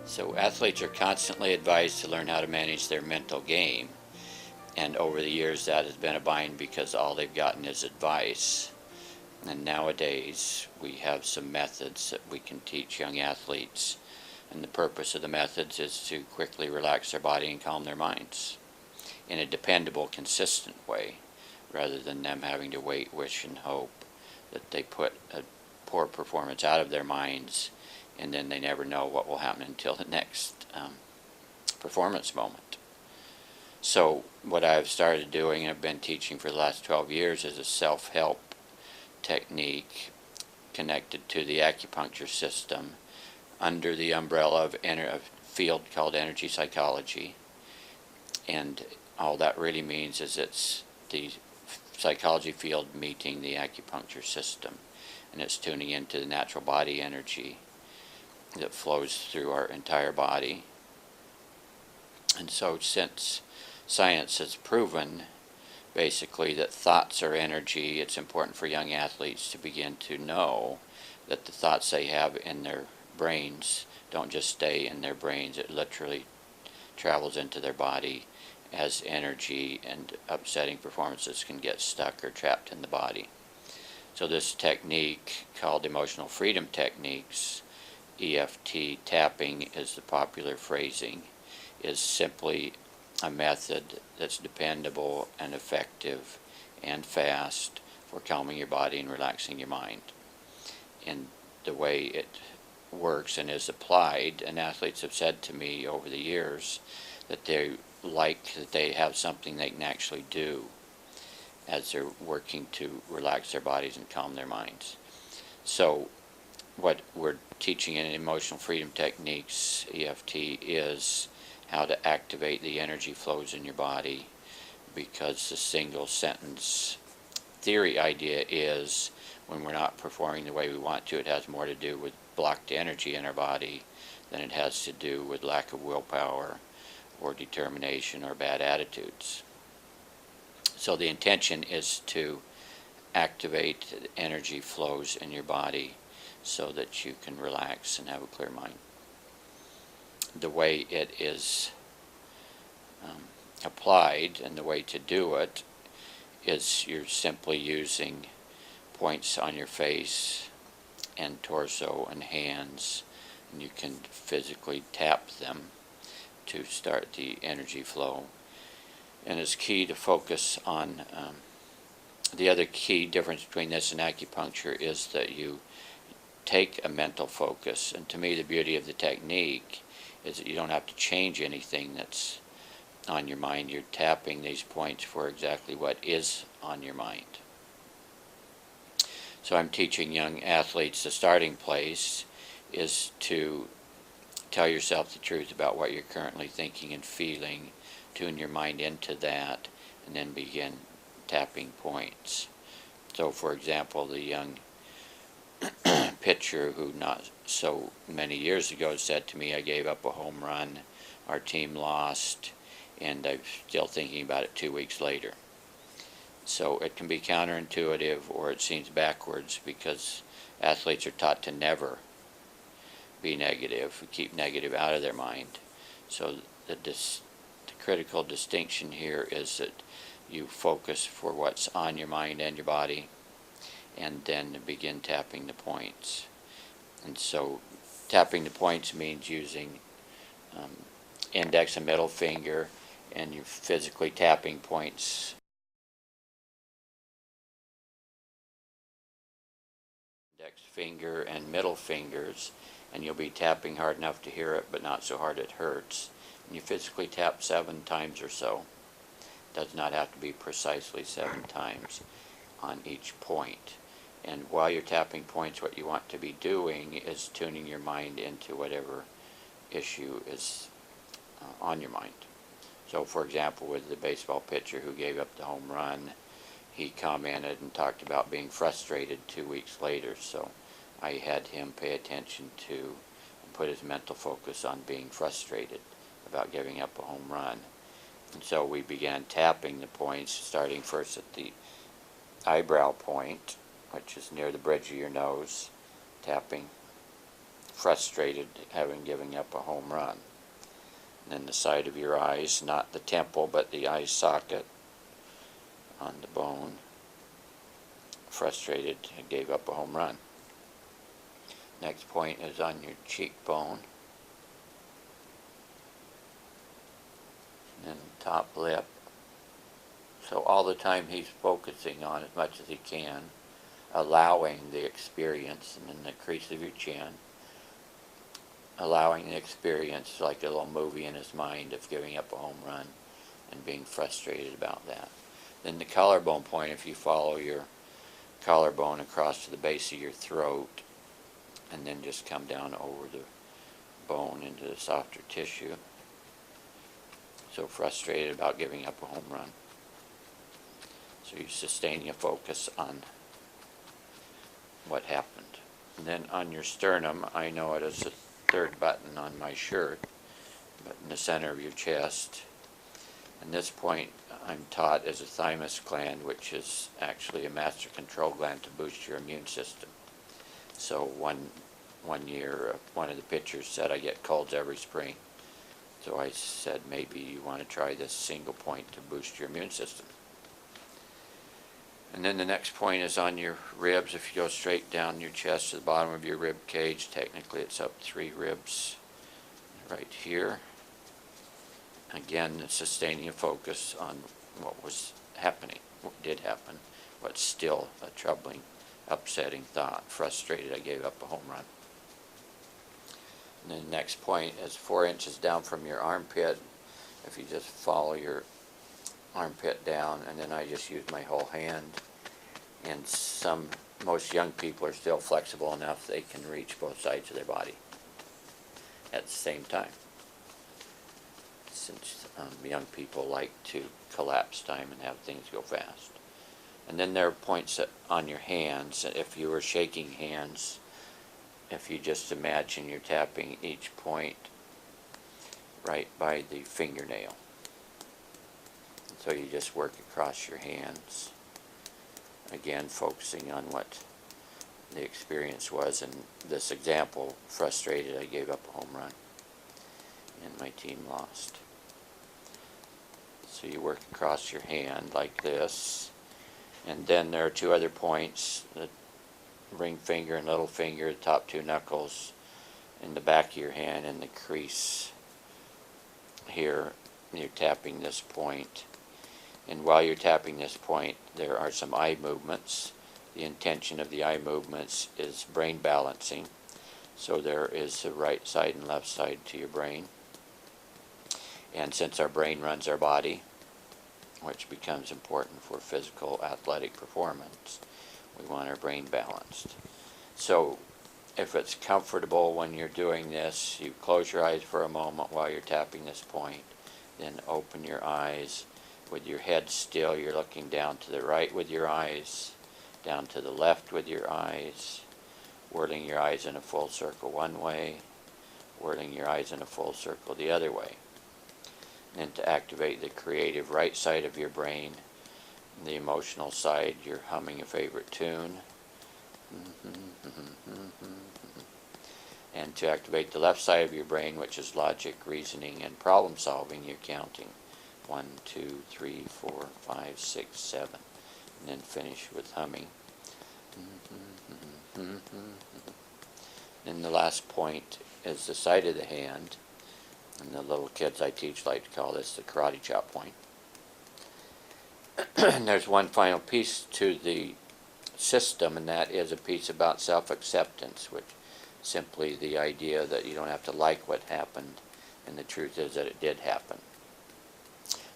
So athletes are constantly advised to learn how to manage their mental game. And over the years that has been a bind because all they've gotten is advice. And nowadays we have some methods that we can teach young athletes. And the purpose of the methods is to quickly relax their body and calm their minds in a dependable, consistent way, rather than them having to wait, wish, and hope that they put a poor performance out of their minds and then they never know what will happen until the next performance moment. So what I've started doing and have been teaching for the last 12 years is a self-help technique connected to the acupuncture system under the umbrella of a field called energy psychology. And all that really means is it's the psychology field meeting the acupuncture system, and it's tuning into the natural body energy that flows through our entire body. And so since science has proven basically that thoughts are energy, it's important for young athletes to begin to know that the thoughts they have in their brains don't just stay in their brains. It literally travels into their body as energy, and upsetting performances can get stuck or trapped in the body. So this technique, called emotional freedom techniques, EFT tapping is the popular phrasing, is simply a method that's dependable and effective and fast for calming your body and relaxing your mind. And the way it works and is applied, and athletes have said to me over the years that they like that they have something they can actually do as they're working to relax their bodies and calm their minds. So what we're teaching in emotional freedom techniques, EFT, is how to activate the energy flows in your body, because the single sentence theory idea is when we're not performing the way we want to, it has more to do with blocked energy in our body than it has to do with lack of willpower or determination or bad attitudes. So the intention is to activate the energy flows in your body so that you can relax and have a clear mind. The way it is applied and the way to do it is you're simply using points on your face and torso and hands, and you can physically tap them to start the energy flow. And it's key to focus on the other key difference between this and acupuncture is that you take a mental focus. And to me, the beauty of the technique is that you don't have to change anything that's on your mind. You're tapping these points for exactly what is on your mind. So I'm teaching young athletes the starting place is to tell yourself the truth about what you're currently thinking and feeling, tune your mind into that, and then begin tapping points. So for example, the young pitcher who not so many years ago said to me, I gave up a home run, our team lost, and I'm still thinking about it 2 weeks later. So it can be counterintuitive, or it seems backwards, because athletes are taught to never be negative, keep negative out of their mind. So the critical distinction here is that you focus for what's on your mind and your body, and then begin tapping the points. And so tapping the points means using index and middle finger, and you're physically tapping points. Index finger and middle fingers, and you'll be tapping hard enough to hear it, but not so hard it hurts. And you physically tap 7 times or so. It does not have to be precisely 7 times on each point. And while you're tapping points, what you want to be doing is tuning your mind into whatever issue is on your mind. So for example, with the baseball pitcher who gave up the home run, he commented and talked about being frustrated 2 weeks later. So I had him pay attention to and put his mental focus on being frustrated about giving up a home run. And so we began tapping the points, starting first at the eyebrow point, which is near the bridge of your nose, tapping frustrated having giving up a home run. And then the side of your eyes, not the temple, but the eye socket on the bone, frustrated, gave up a home run. Next point is on your cheekbone, and then top lip. So all the time he's focusing on as much as he can, allowing the experience, and then the crease of your chin, allowing the experience, like a little movie in his mind of giving up a home run and being frustrated about that. Then the collarbone point, if you follow your collarbone across to the base of your throat and then just come down over the bone into the softer tissue. So frustrated about giving up a home run. So you're sustaining a focus on what happened. And then on your sternum, I know it as the third button on my shirt, but in the center of your chest. And this point I'm taught is a thymus gland, which is actually a master control gland to boost your immune system. So one year, one of the pitchers said I get colds every spring. So I said, maybe you want to try this single point to boost your immune system. And then the next point is on your ribs. If you go straight down your chest to the bottom of your rib cage, technically it's up 3 ribs right here. Again, sustaining a focus on what was happening, what did happen, what's still a troubling, upsetting thought. Frustrated, I gave up a home run. And then the next point is 4 inches down from your armpit. If you just follow your armpit down, and then I just use my whole hand. And most young people are still flexible enough they can reach both sides of their body at the same time. Since young people like to collapse time and have things go fast. And then there are points on your hands. If you were shaking hands, if you just imagine you're tapping each point right by the fingernail. So you just work across your hands, again focusing on what the experience was. In this example, frustrated, I gave up a home run and my team lost. So you work across your hand like this, and then there are 2 other points, the ring finger and little finger, the top 2 knuckles in the back of your hand, and the crease here. You're tapping this point. And while you're tapping this point, there are some eye movements. The intention of the eye movements is brain balancing. So there is the right side and left side to your brain. And since our brain runs our body, which becomes important for physical athletic performance, we want our brain balanced. So if it's comfortable when you're doing this, you close your eyes for a moment while you're tapping this point, then open your eyes. With your head still, you're looking down to the right with your eyes, down to the left with your eyes, whirling your eyes in a full circle one way, whirling your eyes in a full circle the other way. And to activate the creative right side of your brain, the emotional side, you're humming a favorite tune. And to activate the left side of your brain, which is logic, reasoning, and problem solving, you're counting 1, 2, 3, 4, 5, 6, 7, and then finish with humming. And the last point is the side of the hand, and the little kids I teach like to call this the karate chop point. And there's one final piece to the system, and that is a piece about self-acceptance, which is simply the idea that you don't have to like what happened, and the truth is that it did happen.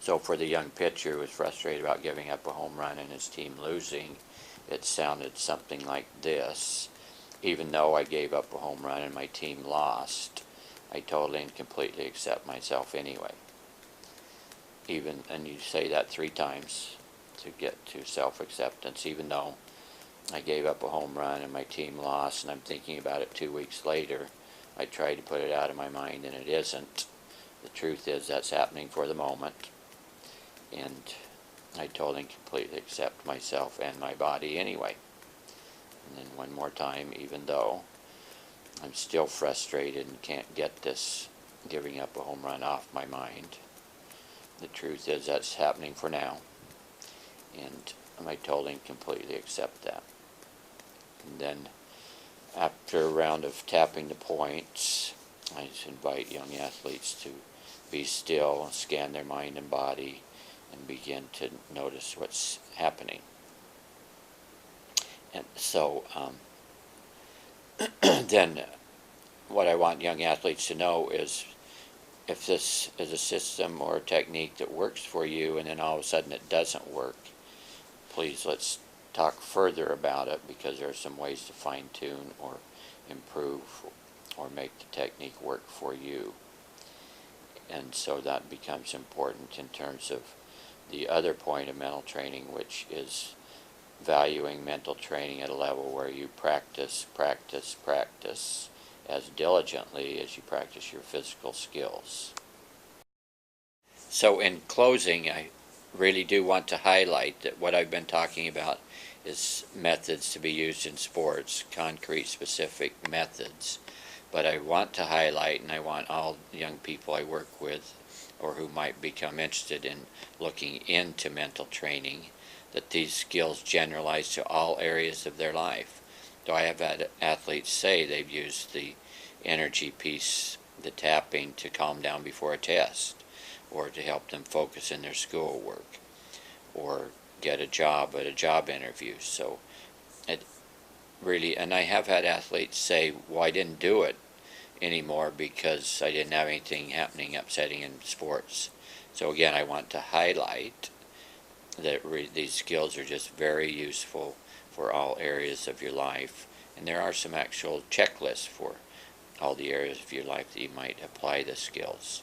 So for the young pitcher who was frustrated about giving up a home run and his team losing, it sounded something like this. Even though I gave up a home run and my team lost, I totally and completely accept myself anyway. And you say that 3 times to get to self-acceptance. Even though I gave up a home run and my team lost, and I'm thinking about it 2 weeks later, I try to put it out of my mind, and it isn't. The truth is that's happening for the moment. And I totally and completely accept myself and my body anyway. And then one more time, even though I'm still frustrated and can't get this giving up a home run off my mind. The truth is that's happening for now, and I told him completely accept that. And then after a round of tapping the points, I just invite young athletes to be still, scan their mind and body, and begin to notice what's happening. And so then what I want young athletes to know is, if this is a system or a technique that works for you and then all of a sudden it doesn't work, please let's talk further about it, because there are some ways to fine-tune or improve or make the technique work for you. And so that becomes important in terms of the other point of mental training, which is valuing mental training at a level where you practice as diligently as you practice your physical skills. So in closing, I really do want to highlight that what I've been talking about is methods to be used in sports, concrete specific methods. But I want to highlight, and I want all young people I work with or who might become interested in looking into mental training, that these skills generalize to all areas of their life. So I have had athletes say they've used the energy piece, the tapping, to calm down before a test, or to help them focus in their schoolwork, or get a job at a job interview. So it really, and I have had athletes say, well, I didn't do it anymore because I didn't have anything happening upsetting in sports. So again, I want to highlight that these skills are just very useful for all areas of your life, and there are some actual checklists for all the areas of your life that you might apply the skills.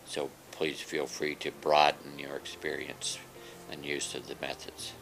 So please feel free to broaden your experience and use of the methods.